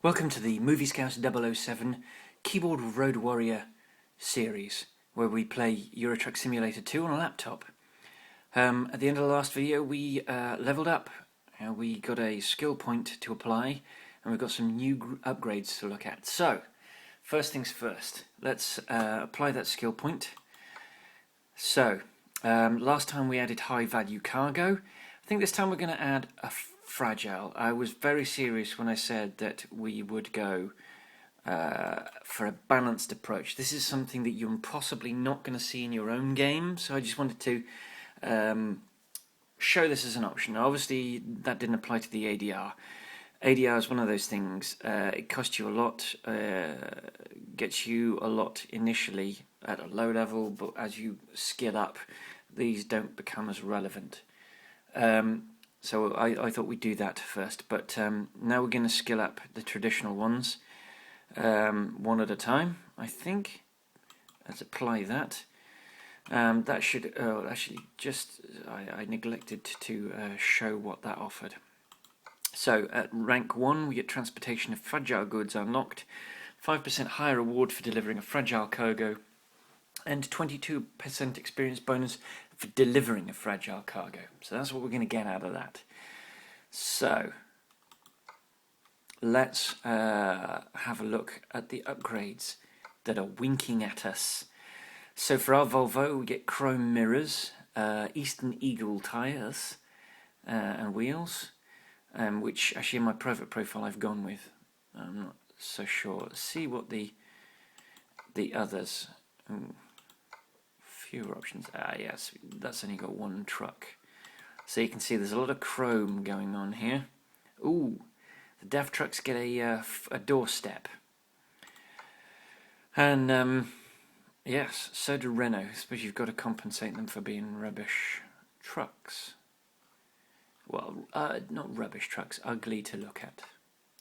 Welcome to the Movie Scout 007 Keyboard Road Warrior series, where we play Euro Truck Simulator 2 on a laptop. At the end of the last video we leveled up. We got a skill point to apply, and we've got some new upgrades to look at. So, first things first, let's apply that skill point. So, last time we added high value cargo. I think this time we're going to add a fragile. I was very serious when I said that we would go for a balanced approach. This is something that you're possibly not going to see in your own game, so I just wanted to show this as an option. Now, obviously that didn't apply to the ADR. ADR is one of those things, it costs you a lot, gets you a lot initially at a low level, but as you skill up, these don't become as relevant. So I thought we'd do that first, but now we're going to skill up the traditional ones, one at a time, I think. Let's apply that. That should, actually, I neglected to show what that offered. So at rank 1 we get transportation of fragile goods unlocked, 5% higher reward for delivering a fragile cargo, and 22% experience bonus for delivering a fragile cargo. So that's what we're going to get out of that. So let's have a look at the upgrades that are winking at us. So for our Volvo we get chrome mirrors, Eastern Eagle tyres and wheels, which actually in my private profile I've gone with. I'm not so sure. Let's see what the others. Fewer options. Yes, that's only got one truck. So you can see there's a lot of chrome going on here. Ooh, the DAF trucks get a doorstep. And yes, so do Renault. I suppose you've got to compensate them for being rubbish trucks. Well, not rubbish trucks, ugly to look at.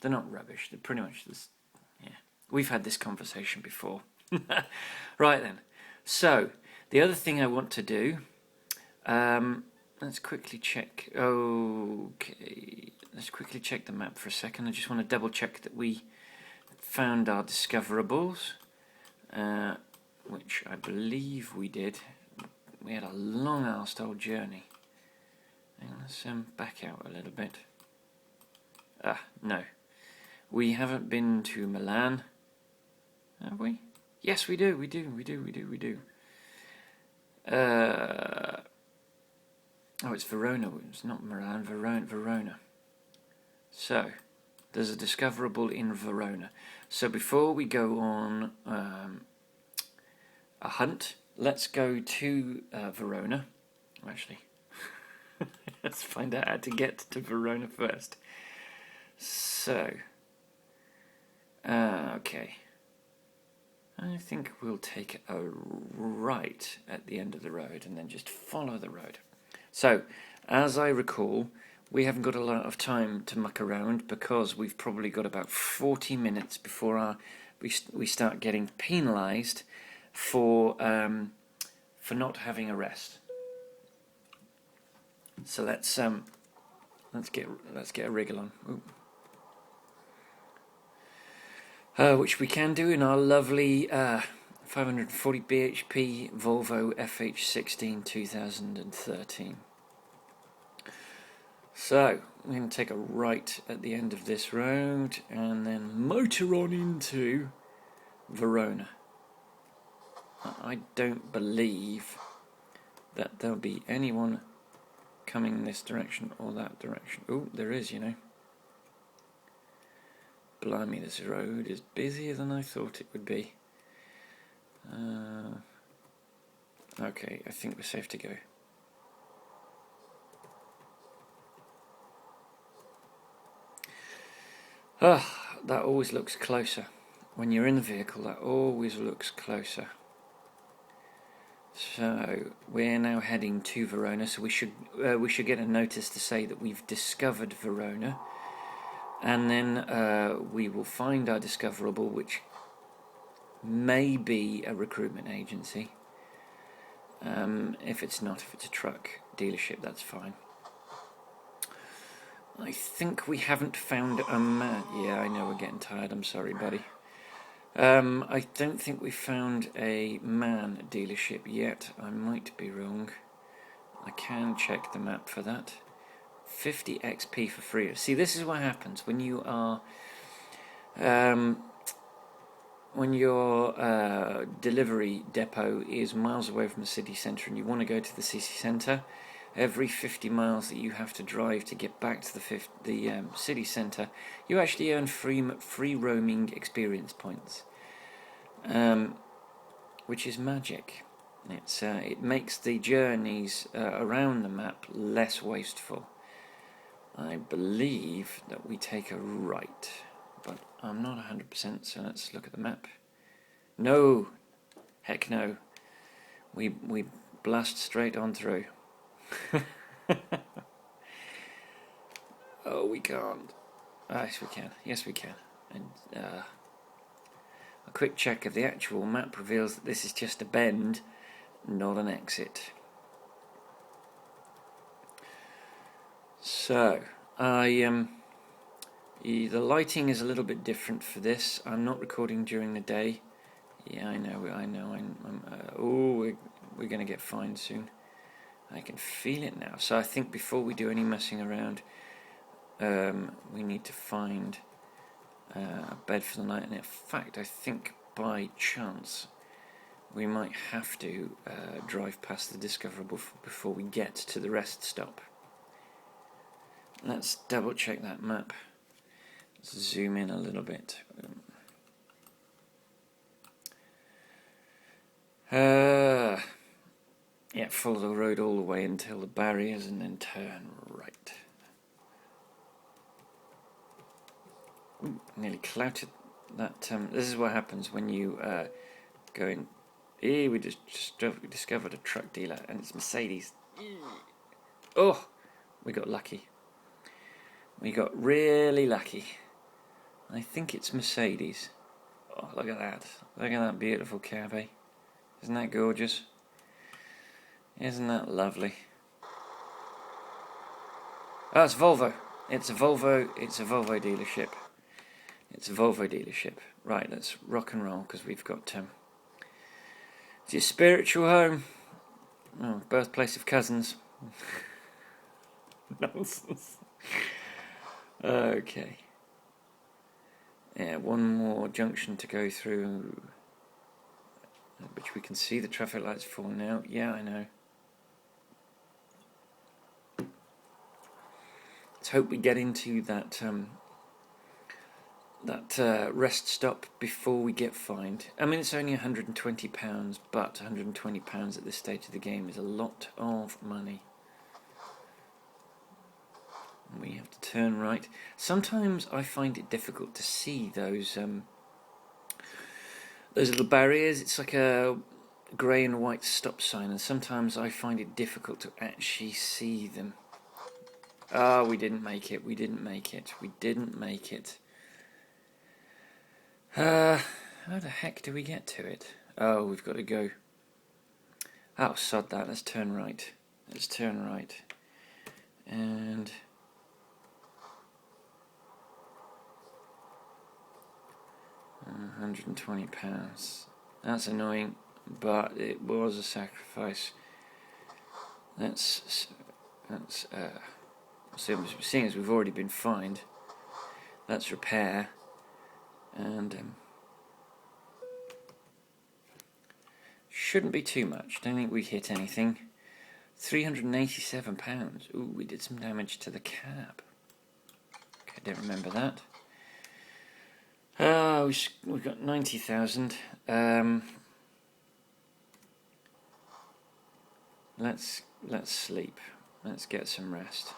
They're not rubbish, they're pretty much this. Yeah, we've had this conversation before. Right then, so the other thing I want to do, let's quickly check. Okay, let's quickly check the map for a second. I just want to double check that we found our discoverables, which I believe we did. We had a long-arsed old journey. Let's back out a little bit. No. We haven't been to Milan, have we? Yes, we do. Oh, it's Verona. It's not Milan. Verona. So, there's a discoverable in Verona. So before we go on a hunt, let's go to Verona. Actually, let's find out how to get to Verona first. So, okay. I think we'll take a right at the end of the road and then just follow the road. So, as I recall, we haven't got a lot of time to muck around because we've probably got about 40 minutes before we start getting penalised for not having a rest. So let's get a wriggle on. Ooh. Which we can do in our lovely 540 bhp Volvo FH16 2013. So we're going to take a right at the end of this road and then motor on into Verona. I don't believe that there'll be anyone coming in this direction or that direction. Oh, there is, you know. Blimey, this road is busier than I thought it would be. Okay, I think we're safe to go. That always looks closer. When you're in the vehicle, that always looks closer. So we're now heading to Verona. So we should get a notice to say that we've discovered Verona. And then we will find our discoverable, which may be a recruitment agency. If it's not, if it's a truck dealership, that's fine. I think we haven't found a man. Yeah, I know we're getting tired. I'm sorry, buddy. I don't think we found a man dealership yet. I might be wrong. I can check the map for that. 50 XP for free. See, this is what happens when you are when your delivery depot is miles away from the city centre and you want to go to the city centre. Every 50 miles that you have to drive to get back to the city centre, you actually earn free roaming experience points, which is magic. It makes the journeys around the map less wasteful. I believe that we take a right, but I'm not 100%, so let's look at the map. No! Heck no. We blast straight on through. Oh, we can't. Yes, we can. Yes, we can. And a quick check of the actual map reveals that this is just a bend, not an exit. So, the lighting is a little bit different for this. I'm not recording during the day. Yeah, I know. We're going to get fined soon. I can feel it now. So I think before we do any messing around, we need to find a bed for the night. And in fact, I think by chance we might have to drive past the Discoverable before we get to the rest stop. Let's double check that map. Let's zoom in a little bit. Yeah, follow the road all the way until the barriers and then turn right. Ooh, nearly clouted that. This is what happens when you go in. We just discovered a truck dealer and it's Mercedes. Oh, we got lucky. We got really lucky. I think it's Mercedes. Oh, look at that. Look at that beautiful cab, eh? Isn't that gorgeous? Isn't that lovely? Oh, it's Volvo. It's a Volvo dealership. It's a Volvo dealership. Right, let's rock and roll because we've got it's your spiritual home. Oh, birthplace of cousins. Nonsense. Okay. Yeah, one more junction to go through, which we can see the traffic lights for now. Yeah, I know. Let's hope we get into that rest stop before we get fined. I mean, it's only £120, but £120 at this stage of the game is a lot of money. We have to turn right. Sometimes I find it difficult to see those little barriers. It's like a grey and white stop sign, and sometimes I find it difficult to actually see them. Oh, we didn't make it. How the heck do we get to it? Oh, we've got to go. Oh, sod that. Let's turn right. And £120. That's annoying, but it was a sacrifice. Seeing as we've already been fined, let's repair and shouldn't be too much. Don't think we hit anything. £387. Ooh, we did some damage to the cab. Okay, don't remember that. We've got 90,000. Let's sleep. Let's get some rest.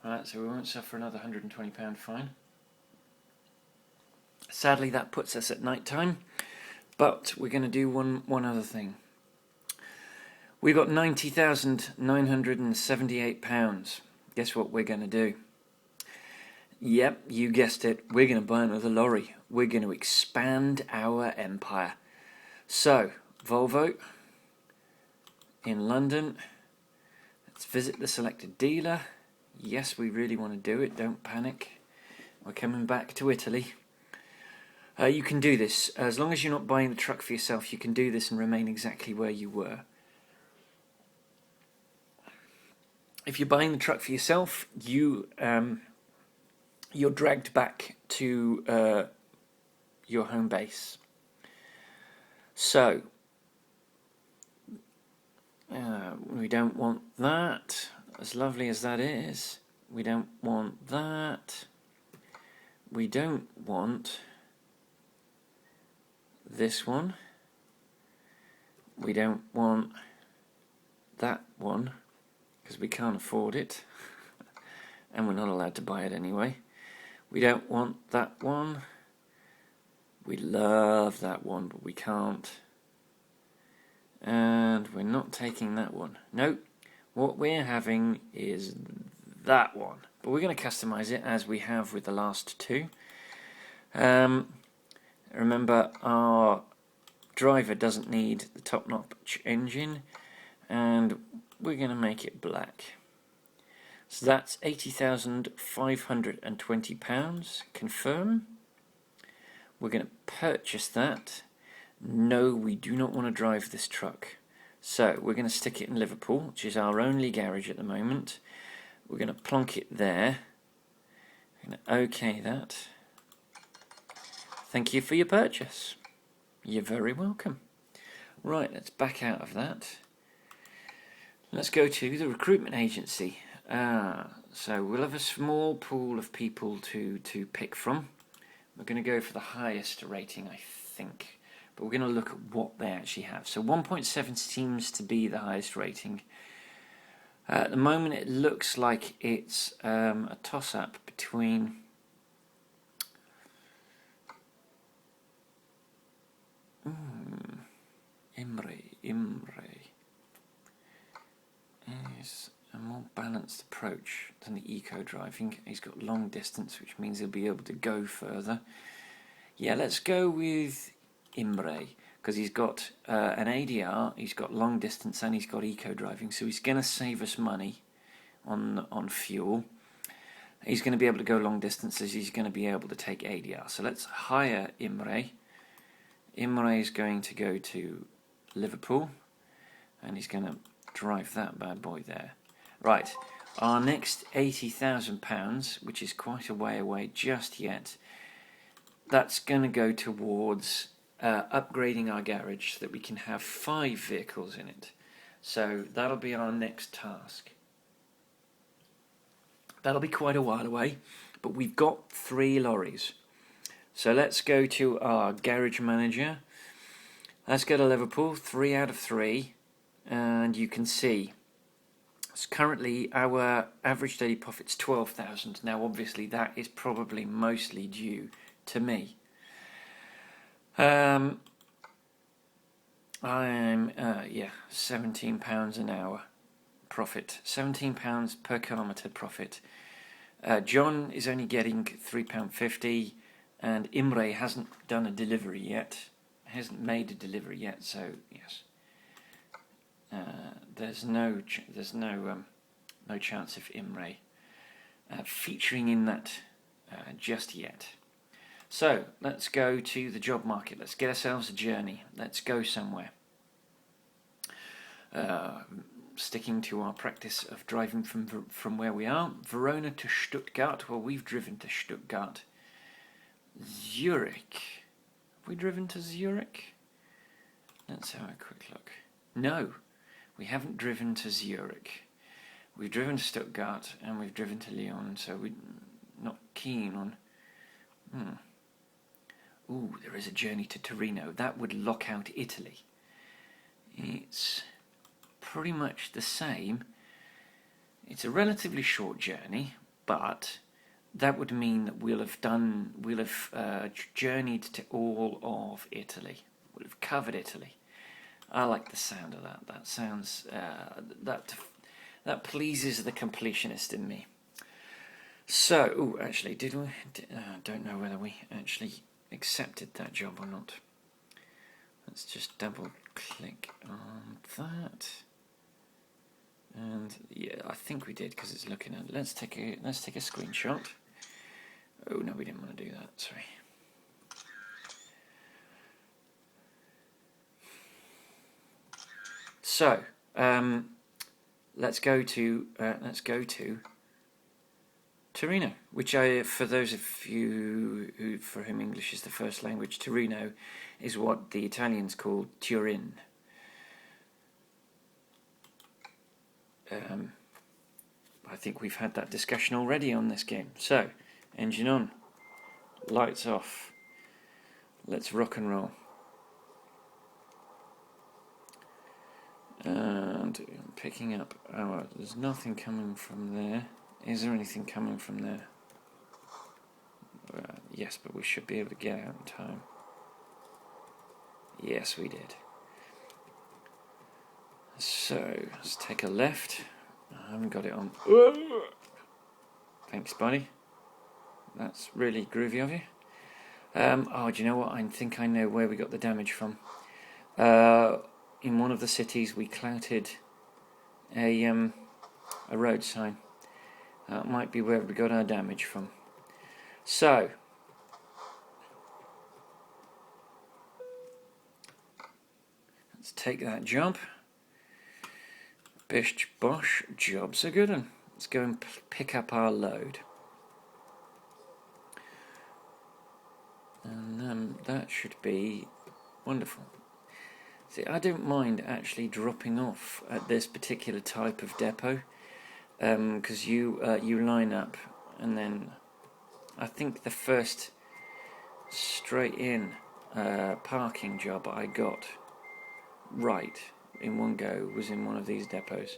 Right, so we won't suffer another £120 fine. Sadly, that puts us at night time, but we're going to do one other thing. We've got £90,978. Guess what we're going to do? Yep, you guessed it. We're going to buy another lorry. We're going to expand our empire. So, Volvo in London. Let's visit the selected dealer. Yes, we really want to do it. Don't panic. We're coming back to Italy. You can do this. As long as you're not buying the truck for yourself, you can do this and remain exactly where you were. If you're buying the truck for yourself, you're dragged back to your home base. So, we don't want that, as lovely as that is. We don't want that. We don't want this one. We don't want that one, because we can't afford it, and we're not allowed to buy it anyway. We don't want that one. We love that one, but we can't. And we're not taking that one. Nope. What we're having is that one. But we're going to customize it as we have with the last two. Remember, our driver doesn't need the top-notch engine, and we're going to make it black. So that's £80,520. Confirm. We're going to purchase that. No, we do not want to drive this truck. So we're going to stick it in Liverpool, which is our only garage at the moment. We're going to plonk it there. We're going to OK that. Thank you for your purchase. You're very welcome. Right, let's back out of that. Let's go to the recruitment agency. So we'll have a small pool of people to pick from. We're going to go for the highest rating, I think. But we're going to look at what they actually have. So 1.7 seems to be the highest rating. At the moment it looks like it's a toss-up between Imre is a more balanced approach than the eco-driving. He's got long distance, which means he'll be able to go further. Yeah, let's go with Imre, because he's got an ADR, he's got long distance, and he's got eco-driving, so he's going to save us money on fuel. He's going to be able to go long distances, he's going to be able to take ADR. So let's hire Imre. Imre is going to go to Liverpool, and he's going to drive that bad boy there. Right, our next £80,000, which is quite a way away just yet, that's going to go towards upgrading our garage so that we can have 5 vehicles in it. So that'll be our next task. That'll be quite a while away, but we've got 3 lorries. So let's go to our garage manager. Let's go to Liverpool, 3 out of 3, and you can see it's currently our average daily profit's 12,000. Now obviously that is probably mostly due to me. I'm £17 an hour profit, £17 per kilometre profit. John is only getting £3.50, and Imre hasn't done a delivery yet, hasn't made a delivery yet. So yes, there's no chance of Imre featuring in that just yet. So let's go to the job market. Let's get ourselves a journey. Let's go somewhere. Sticking to our practice of driving from where we are, Verona to Stuttgart. Well, we've driven to Stuttgart. Zurich. Have we driven to Zurich? Let's have a quick look. No, we haven't driven to Zurich. We've driven to Stuttgart and we've driven to Lyon, so we're not keen on... Ooh, there is a journey to Torino. That would lock out Italy. It's pretty much the same. It's a relatively short journey, but that would mean that we'll have journeyed to all of Italy. We'll have covered Italy. I like the sound of that. That sounds that pleases the completionist in me. So, actually, did we? Don't know whether we actually accepted that job or not. Let's just double click on that. And yeah, I think we did because it's looking at. Let's take a screenshot. Oh no, we didn't want to do that. Sorry. So let's go to Torino, which for those of you for whom English is the first language, Torino is what the Italians call Turin. I think we've had that discussion already on this game. So, engine on, lights off, let's rock and roll. And picking up, there's nothing coming from there. Is there anything coming from there? Yes, but we should be able to get out in time. Yes, we did. So, let's take a left. I haven't got it on. Thanks, buddy. That's really groovy of you. Oh, do you know what? I think I know where we got the damage from. In one of the cities, we clouted a road sign. That might be where we got our damage from. So, let's take that job. Bish bosh, job's a good one. Let's go and pick up our load. And that should be wonderful. See, I don't mind actually dropping off at this particular type of depot, because you line up, and then I think the first straight in parking job I got right in one go was in one of these depots.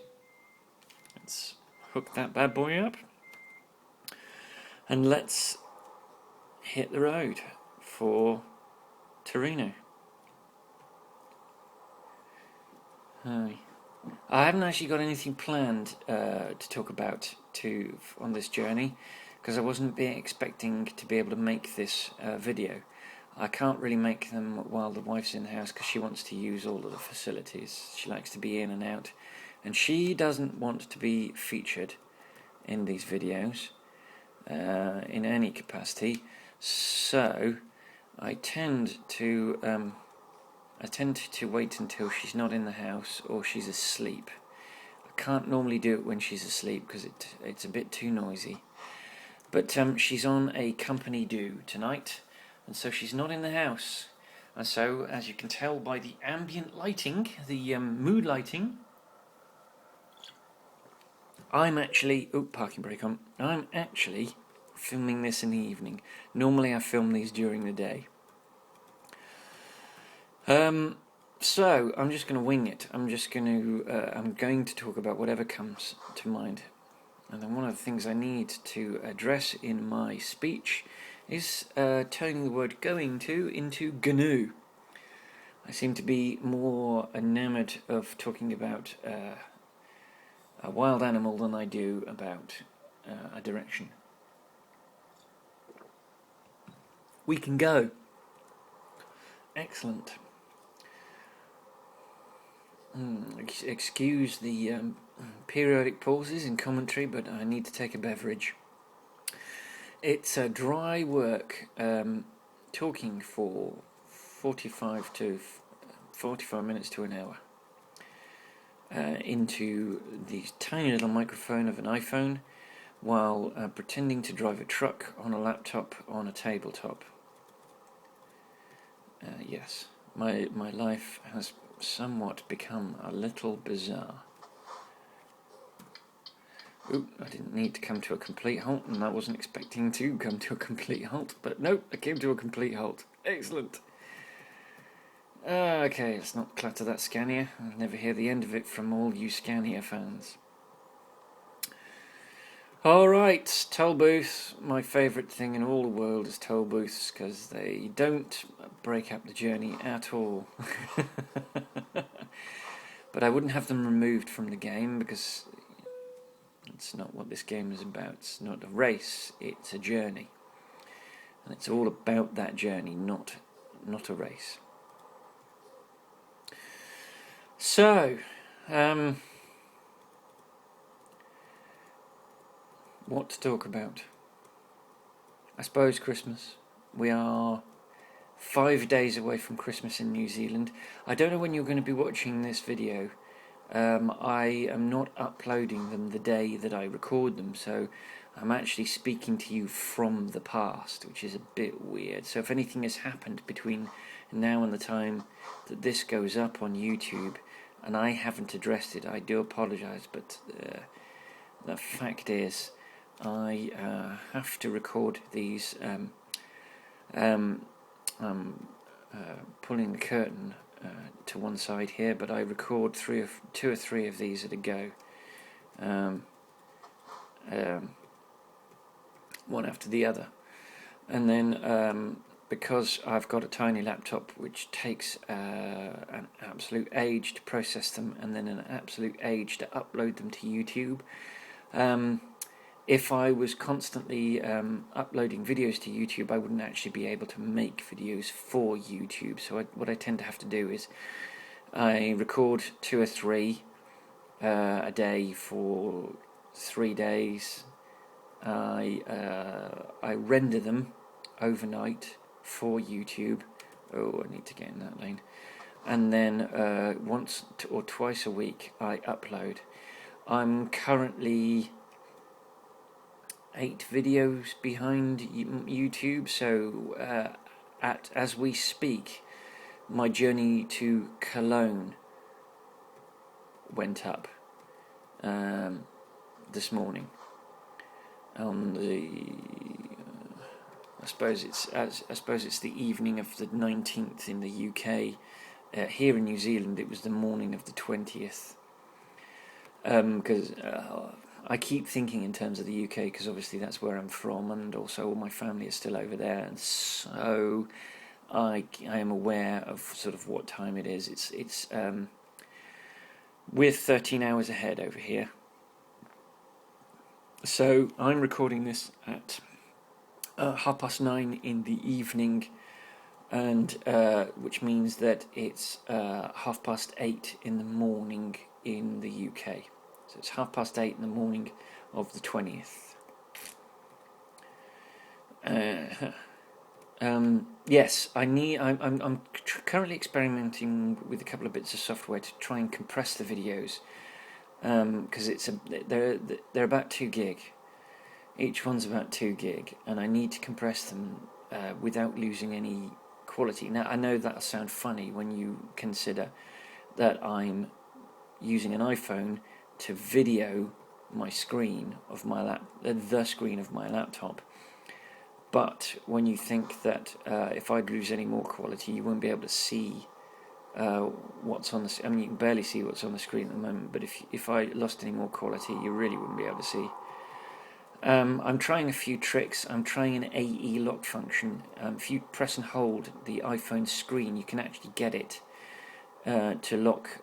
Let's hook that bad boy up and let's hit the road for Torino. Hi. I haven't actually got anything planned to talk about on this journey, because I wasn't expecting to be able to make this video. I can't really make them while the wife's in the house because she wants to use all of the facilities. She likes to be in and out, and she doesn't want to be featured in these videos in any capacity. So I tend to wait until she's not in the house or she's asleep. I can't normally do it when she's asleep because it's a bit too noisy. But she's on a company do tonight, and so she's not in the house. And so, as you can tell by the ambient lighting, the mood lighting, I'm actually... parking brake on. I'm actually filming this in the evening. Normally I film these during the day. So I'm just going to wing it. I'm going to talk about whatever comes to mind. And then one of the things I need to address in my speech is turning the word going to into GNU. I seem to be more enamoured of talking about a wild animal than I do about a direction. We can go. Excellent. Excuse the periodic pauses in commentary, but I need to take a beverage. It's a dry work talking for 45 minutes to an hour into the tiny little microphone of an iPhone while pretending to drive a truck on a laptop on a tabletop. Yes, my life has somewhat become a little bizarre. I didn't need to come to a complete halt, and I wasn't expecting to come to a complete halt, but nope, I came to a complete halt. Excellent. Okay, let's not clatter that Scania. I'll never hear the end of it from all you Scania fans. Alright, toll booth. My favourite thing in all the world is toll booths, because they don't break up the journey at all. But I wouldn't have them removed from the game, because That's not what this game is about. It's not a race, it's a journey. And it's all about that journey, not a race. So, what to talk about? I suppose Christmas. We are 5 days away from Christmas in New Zealand. I don't know when you're going to be watching this video. I am not uploading them the day that I record them, so I'm actually speaking to you from the past, which is a bit weird. So if anything has happened between now and the time that this goes up on YouTube and I haven't addressed it, I do apologise, but the fact is I have to record these. Pulling the curtain to one side here, but I record two or three of these at a go, one after the other, and then because I've got a tiny laptop which takes an absolute age to process them and then an absolute age to upload them to YouTube. If I was constantly uploading videos to YouTube, I wouldn't actually be able to make videos for YouTube. So what I tend to have to do is I record 2 or 3 a day for 3 days. I render them overnight for YouTube. Oh, I need to get in that lane. And then once or twice a week I upload. I'm currently 8 videos behind YouTube, so as we speak, my journey to Cologne went up this morning. On the, I suppose it's the evening of the 19th in the UK. Here in New Zealand, it was the morning of the 20th. Because I keep thinking in terms of the UK, because obviously that's where I'm from, and also all my family is still over there, and so I am aware of sort of what time it is. It's we're 13 hours ahead over here, so I'm recording this at 9:30 in the evening, and which means that it's 8:30 in the morning in the UK. So it's 8:30 in the morning of the 20th. Yes, I'm currently experimenting with a couple of bits of software to try and compress the videos, because they're about 2 gig. Each one's about 2 gig, and I need to compress them without losing any quality. Now I know that'll sound funny when you consider that I'm using an iPhone to video my screen of my the screen of my laptop, but when you think that if I'd lose any more quality, you won't be able to see what's on the. I mean, you can barely see what's on the screen at the moment. But if I lost any more quality, you really wouldn't be able to see. I'm trying a few tricks. I'm trying an AE lock function. If you press and hold the iPhone screen, you can actually get it to lock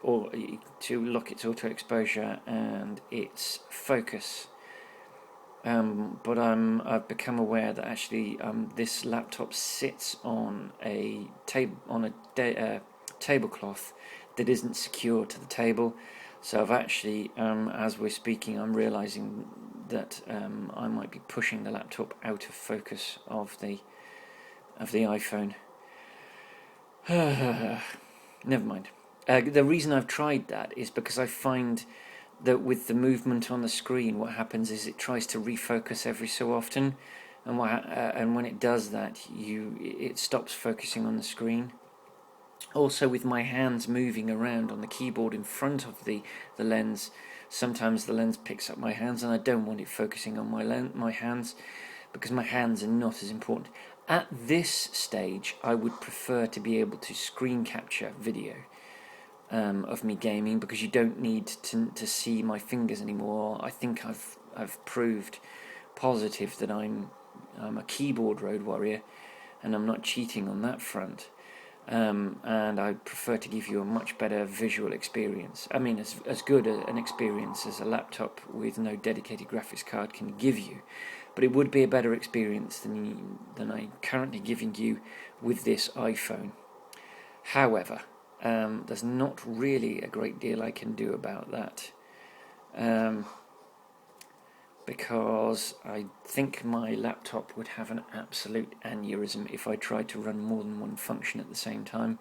its auto exposure and its focus. But I've become aware that actually this laptop sits on a tablecloth that isn't secure to the table. So I've actually, as we're speaking, I'm realizing that I might be pushing the laptop out of focus of the iPhone. Never mind. The reason I've tried that is because I find that with the movement on the screen, what happens is it tries to refocus every so often, and when it does that, it stops focusing on the screen. Also, with my hands moving around on the keyboard in front of the lens, sometimes the lens picks up my hands, and I don't want it focusing on my hands, because my hands are not as important. At this stage, I would prefer to be able to screen capture video of me gaming, because you don't need to see my fingers anymore. I think I've proved positive that I'm a keyboard road warrior, and I'm not cheating on that front. and I prefer to give you a much better visual experience. I mean, as good an experience as a laptop with no dedicated graphics card can give you, but it would be a better experience than I'm currently giving you with this iPhone. However, there's not really a great deal I can do about that, because I think my laptop would have an absolute aneurysm if I tried to run more than one function at the same time,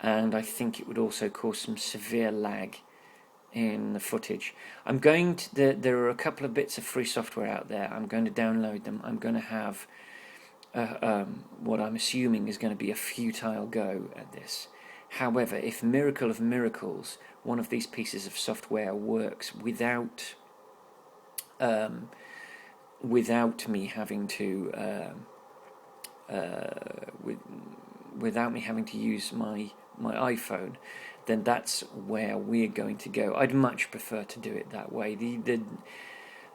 and I think it would also cause some severe lag in the footage. There are a couple of bits of free software out there. I'm going to download them. I'm going to have what I'm assuming is going to be a futile go at this. However, if miracle of miracles, one of these pieces of software works without me having to without me having to use my iPhone, then that's where we're going to go. I'd much prefer to do it that way. The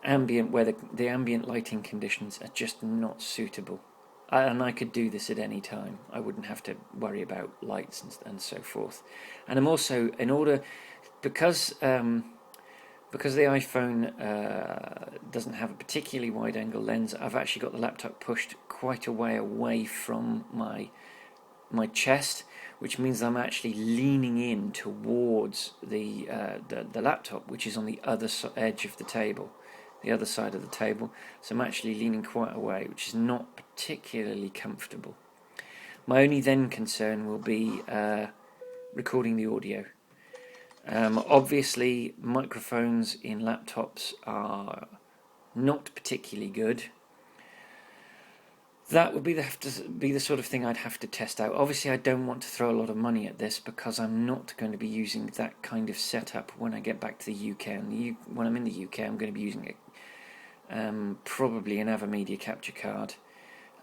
ambient weather, the ambient lighting conditions are just not suitable. And I could do this at any time. I wouldn't have to worry about lights and so forth. And I'm also, because the iPhone doesn't have a particularly wide angle lens, I've actually got the laptop pushed quite a way away from my chest, which means I'm actually leaning in towards the laptop, which is on the other edge of the table. The other side of the table, so I'm actually leaning quite away, which is not particularly comfortable. My only then concern will be recording the audio. Obviously, microphones in laptops are not particularly good. That would be the sort of thing I'd have to test out. Obviously, I don't want to throw a lot of money at this because I'm not going to be using that kind of setup when I get back to the UK. And when I'm in the UK, I'm going to be using probably an AVerMedia capture card,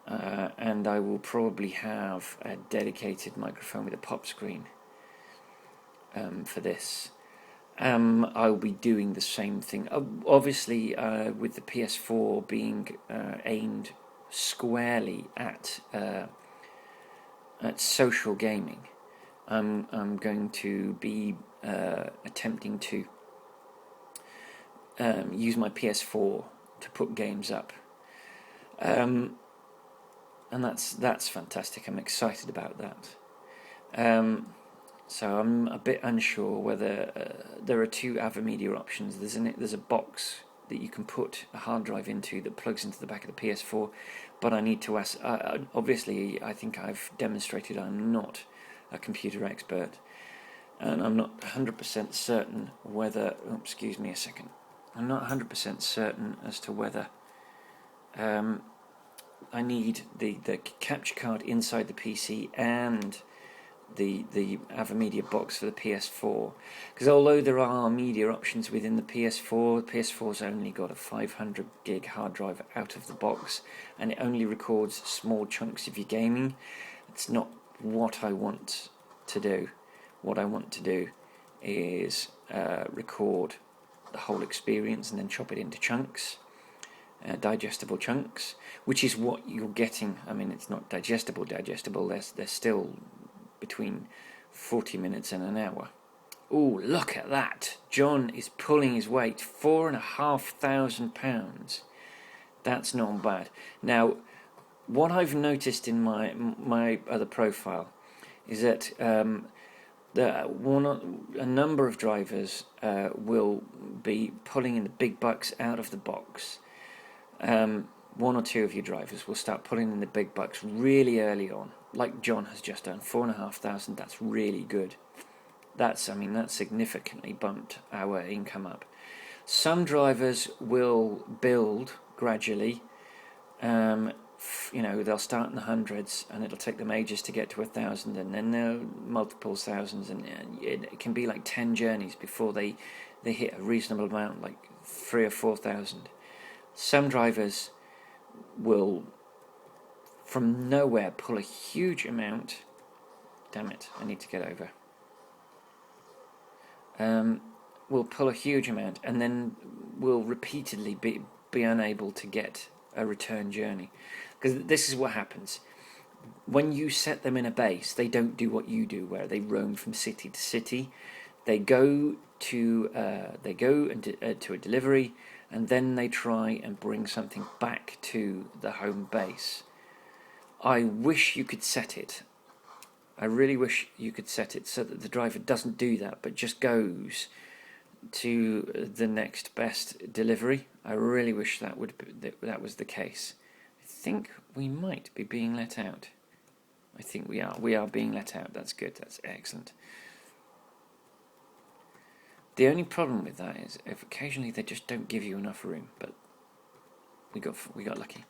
and I will probably have a dedicated microphone with a pop screen for this. I'll be doing the same thing. Obviously, with the PS4 being aimed squarely at social gaming, I'm going to be attempting to use my PS4 to put games up, and that's fantastic. I'm excited about that. So I'm a bit unsure whether there are two AVerMedia options. There's a box that you can put a hard drive into that plugs into the back of the PS4, but I need to ask. Obviously, I think I've demonstrated I'm not a computer expert, and I'm not 100% certain whether. Oh, excuse me a second. I'm not 100% certain as to whether I need the capture card inside the PC and the AVerMedia box for the PS4, because although there are media options within the PS4's only got a 500 gig hard drive out of the box, and it only records small chunks of your gaming. It's not what I want to do. What I want to do is record the whole experience and then chop it into chunks, digestible chunks, which is what you're getting. I mean, it's not digestible. They're still between 40 minutes and an hour. Oh, look at that! John is pulling his weight, £4,500. That's not bad. Now, what I've noticed in my other profile is that a number of drivers will be pulling in the big bucks out of the box. One or two of your drivers will start pulling in the big bucks really early on, like John has just done. £4,500. That's really good. That's significantly bumped our income up. Some drivers will build gradually. They'll start in the hundreds, and it'll take them ages to get to 1,000, and then they'll multiple thousands, and it can be like 10 journeys before they hit a reasonable amount, like 3,000 or 4,000. Some drivers will, from nowhere, pull a huge amount. Damn it, I need to get over. Will pull a huge amount, and then will repeatedly be unable to get a return journey. Because this is what happens. when you set them in a base, they don't do what you do, where they roam from city to city. They go to to a delivery, and then they try and bring something back to the home base. I wish you could set it. I really wish you could set it so that the driver doesn't do that, but just goes to the next best delivery. I really wish that was the case. I think we might be being let out. I think we are. We are being let out. That's good. That's excellent. The only problem with that is if occasionally they just don't give you enough room, but we got lucky.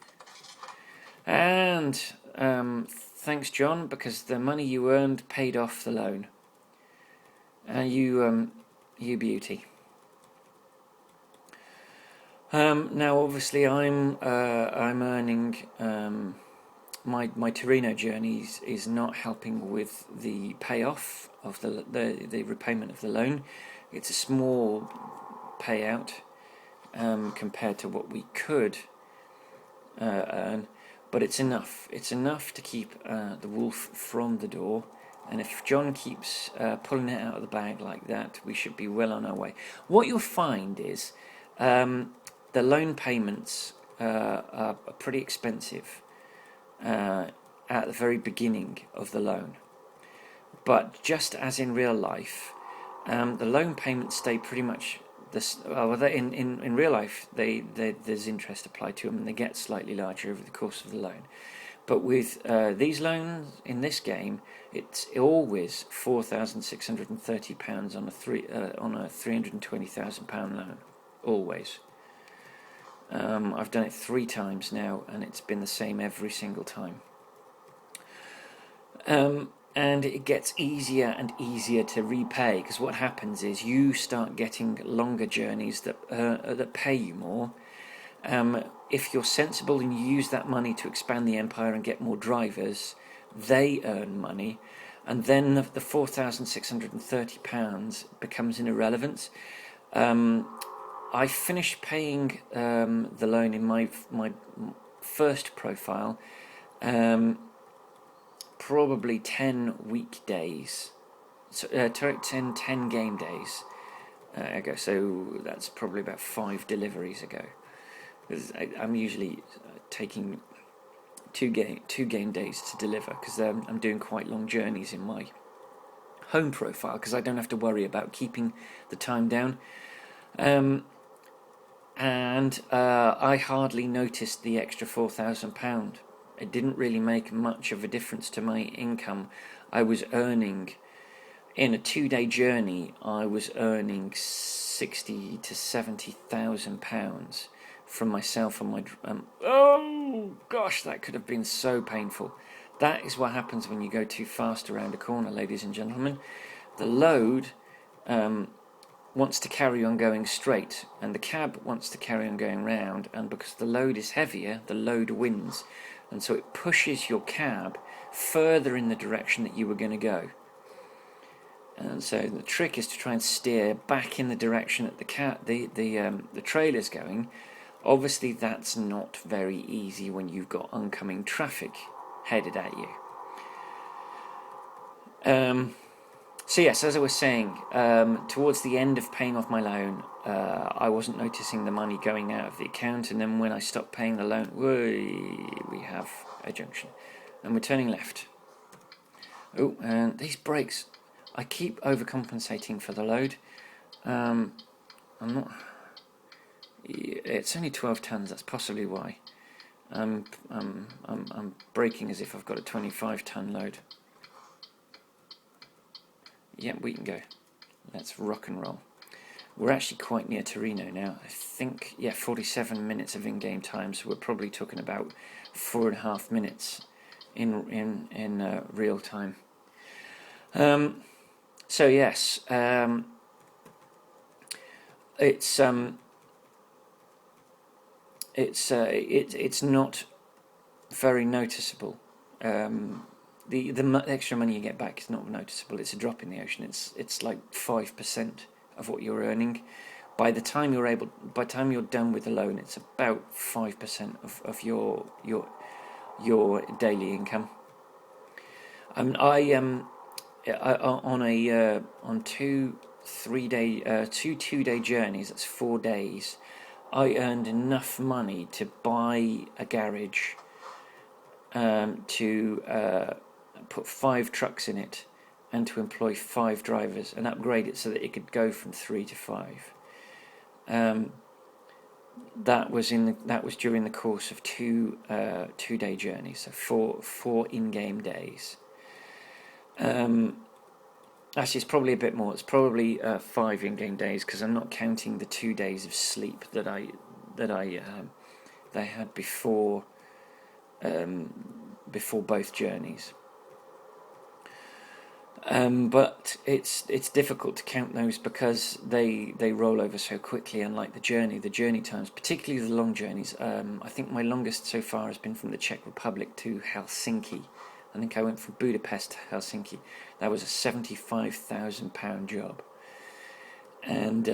And thanks, John, because the money you earned paid off the loan. You beauty. Now, obviously, I'm earning. My Torino journey is not helping with the payoff of the repayment of the loan. It's a small payout compared to what we could earn, but it's enough. It's enough to keep the wolf from the door. And if John keeps pulling it out of the bag like that, we should be well on our way. What you'll find is the loan payments are pretty expensive at the very beginning of the loan. But just as in real life, the loan payments stay pretty much this. In real life, there's interest applied to them, and they get slightly larger over the course of the loan. But with these loans in this game, it's always £4,630 on a £320,000 loan. Always. I've done it 3 times now, and it's been the same every single time. And it gets easier and easier to repay, because what happens is you start getting longer journeys that pay you more. If you're sensible and you use that money to expand the empire and get more drivers, they earn money, and then the £4,630 becomes an irrelevance. I finished paying the loan in my first profile probably 10 weekdays, so 10 game days ago, so that's probably about 5 deliveries ago. I'm usually taking two game days to deliver, because I'm doing quite long journeys in my home profile, because I don't have to worry about keeping the time down. And I hardly noticed the extra £4,000. It didn't really make much of a difference to my income. I was earning, in a 2-day journey, I was earning £60,000 to £70,000 from myself and my. Oh gosh, that could have been so painful. That is what happens when you go too fast around a corner, ladies and gentlemen. The load wants to carry on going straight, and the cab wants to carry on going round, and because the load is heavier, the load wins, and so it pushes your cab further in the direction that you were going to go. And so the trick is to try and steer back in the direction that the trailer's going. Obviously, that's not very easy when you've got oncoming traffic headed at you. So yes, as I was saying, towards the end of paying off my loan, I wasn't noticing the money going out of the account, and then when I stopped paying the loan, we have a junction, and we're turning left. Oh, and these brakes, I keep overcompensating for the load. I'm not. It's only 12 tons. That's possibly why. I'm braking as if I've got a 25-ton load. Yeah, we can go. Let's rock and roll. We're actually quite near Torino now. I think, 47 minutes of in-game time, so we're probably talking about 4.5 minutes in real time. So yes, it's not very noticeable. The extra money you get back is not noticeable. It's a drop in the ocean. It's like 5% of what you're earning. By the time you're done with the loan, it's about 5% of your daily income. On two 3 day, two 2 day journeys. That's 4 days. I earned enough money to buy a garage, to put 5 trucks in it, and to employ 5 drivers and upgrade it so that it could go from 3 to 5. That was during the course of 2 day journeys, so four in-game days. Actually, it's probably a bit more. It's probably 5 in-game days, because I'm not counting the 2 days of sleep that I had before both journeys. But it's difficult to count those because they roll over so quickly. Unlike the journey times, particularly the long journeys. I think my longest so far has been from the Czech Republic to Helsinki. I think I went from Budapest to Helsinki. That was a £75,000 job, and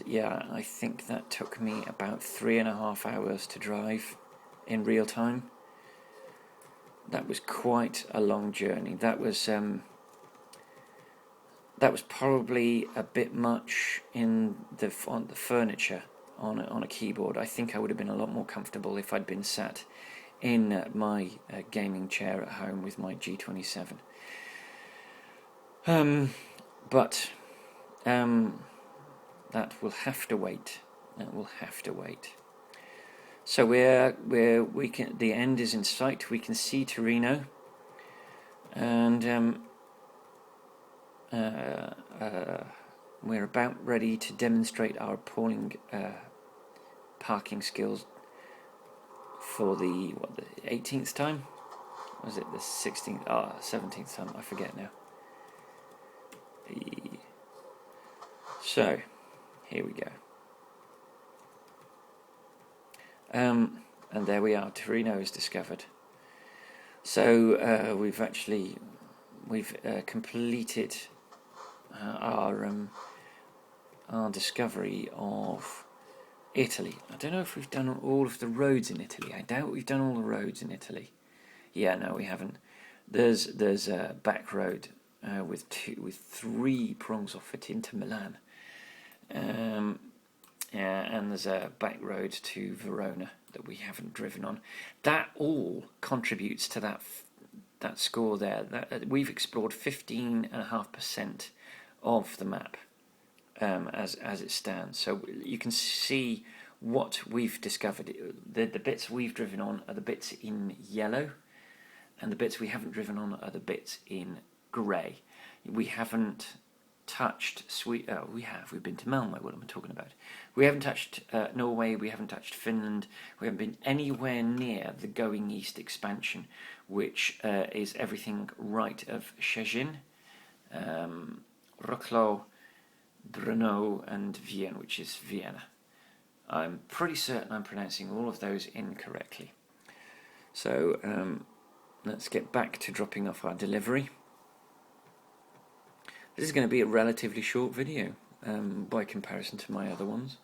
yeah, I think that took me about 3.5 hours to drive in real time. That was quite a long journey. That was probably a bit much on the furniture on a keyboard. I think I would have been a lot more comfortable if I'd been sat in my gaming chair at home with my G27. But that will have to wait. So the end is in sight. We can see Torino, and we're about ready to demonstrate our appalling parking skills for the 18th time? Was it the 16th? 17th time? I forget now. So, here we go. And there we are. Torino is discovered. So we've completed our discovery of Italy. I don't know if we've done all of the roads in Italy. I doubt we've done all the roads in Italy. Yeah, no, we haven't. There's a back road with 3 prongs off it into Milan. Yeah, and there's a back road to Verona that we haven't driven on. That all contributes to that score there. We've explored 15.5% of the map as it stands. So you can see what we've discovered. The bits we've driven on are the bits in yellow, and the bits we haven't driven on are the bits in grey. We haven't touched we've been to Malmo. What am I talking about? We haven't touched Norway, we haven't touched Finland, we haven't been anywhere near the Going East expansion, which is everything right of Szczecin, Wrocław, Brno, and Vienna, which is Vienna. I'm pretty certain I'm pronouncing all of those incorrectly. So let's get back to dropping off our delivery. This is going to be a relatively short video by comparison to my other ones.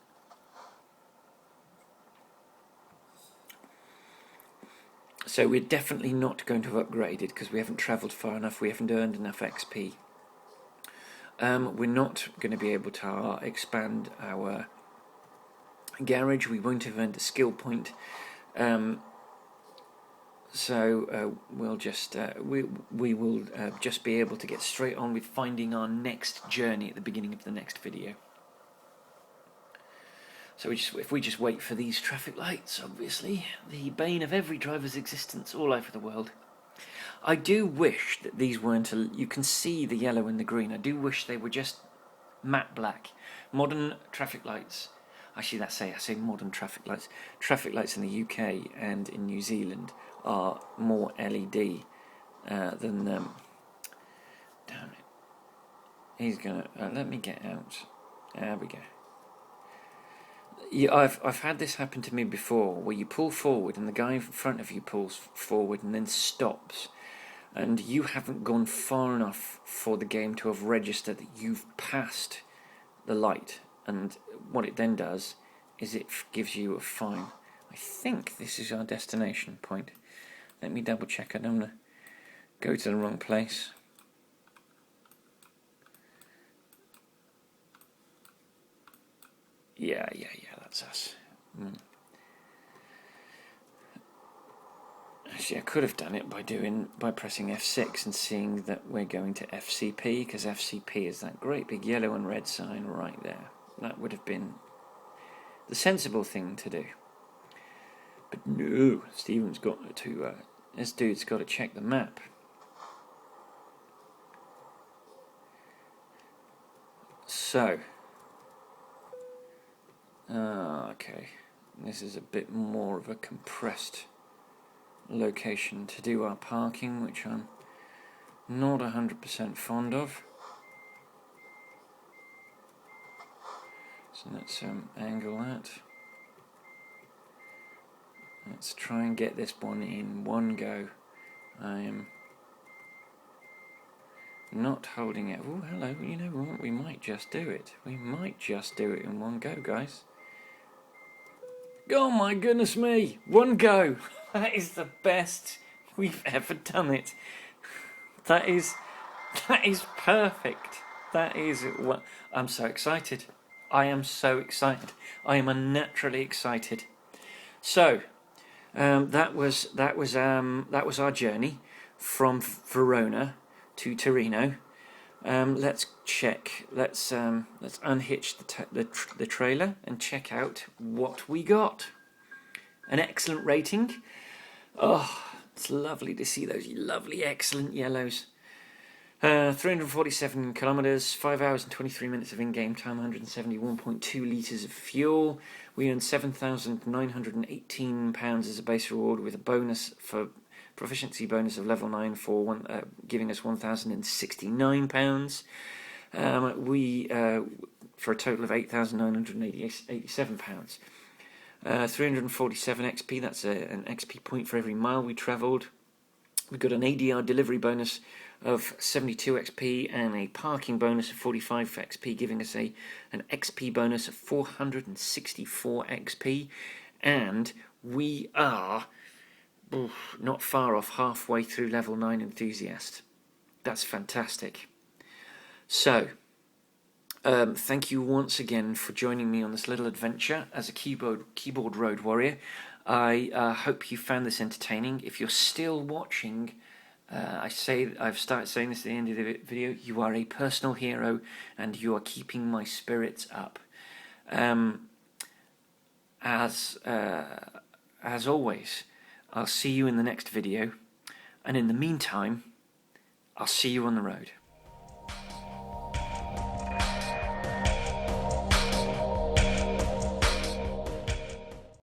So we're definitely not going to have upgraded because we haven't travelled far enough, we haven't earned enough XP. We're not going to be able to expand our garage, we won't have earned a skill point. So we'll just we will just be able to get straight on with finding our next journey at the beginning of the next video. So if we just wait for these traffic lights, obviously the bane of every driver's existence all over the world. I do wish that these weren't. You can see the yellow and the green. I do wish they were just matte black. Modern traffic lights. Actually, I say modern traffic lights. Traffic lights in the UK and in New Zealand are more LED than them. Damn it! He's gonna let me get out. There we go. Yeah, I've had this happen to me before, where you pull forward and the guy in front of you pulls forward and then stops, and you haven't gone far enough for the game to have registered that you've passed the light, and what it then does is it gives you a fine. I think this is our destination point. Let me double check. I don't want to go to the wrong place. Yeah, that's us. Actually, I could have done it by pressing F6 and seeing that we're going to FCP, because FCP is that great big yellow and red sign right there. That would have been the sensible thing to do. But no, Stephen's got to. This dude's got to check the map. So, okay, this is a bit more of a compressed location to do our parking, which I'm not 100% fond of. So let's angle that. Let's try and get this one in one go. I am not holding it. Oh, hello, you know what? We might just do it. We might just do it in one go, guys. Oh my goodness me! One go! That is the best we've ever done it. That is perfect. That is what I'm so excited. I am so excited. I am unnaturally excited. So, that was our journey from Verona to Torino. Let's check. Let's unhitch the trailer and check out what we got. An excellent rating. Oh, it's lovely to see those lovely, excellent yellows. 347 kilometres, 5 hours and 23 minutes of in-game time, 171.2 litres of fuel. We earned £7,918 as a base reward, with a bonus for proficiency bonus of level 9 for giving us £1,069. For a total of £8,987. 347 XP, that's an XP point for every mile we travelled. We got an ADR delivery bonus of 72 XP and a parking bonus of 45 XP, giving us an XP bonus of 464 XP. And we are not far off halfway through level 9 enthusiast. That's fantastic. So, thank you once again for joining me on this little adventure as a keyboard road warrior. I hope you found this entertaining. If you're still watching, I've started saying this at the end of the video, you are a personal hero and you are keeping my spirits up. As always, I'll see you in the next video, and in the meantime, I'll see you on the road.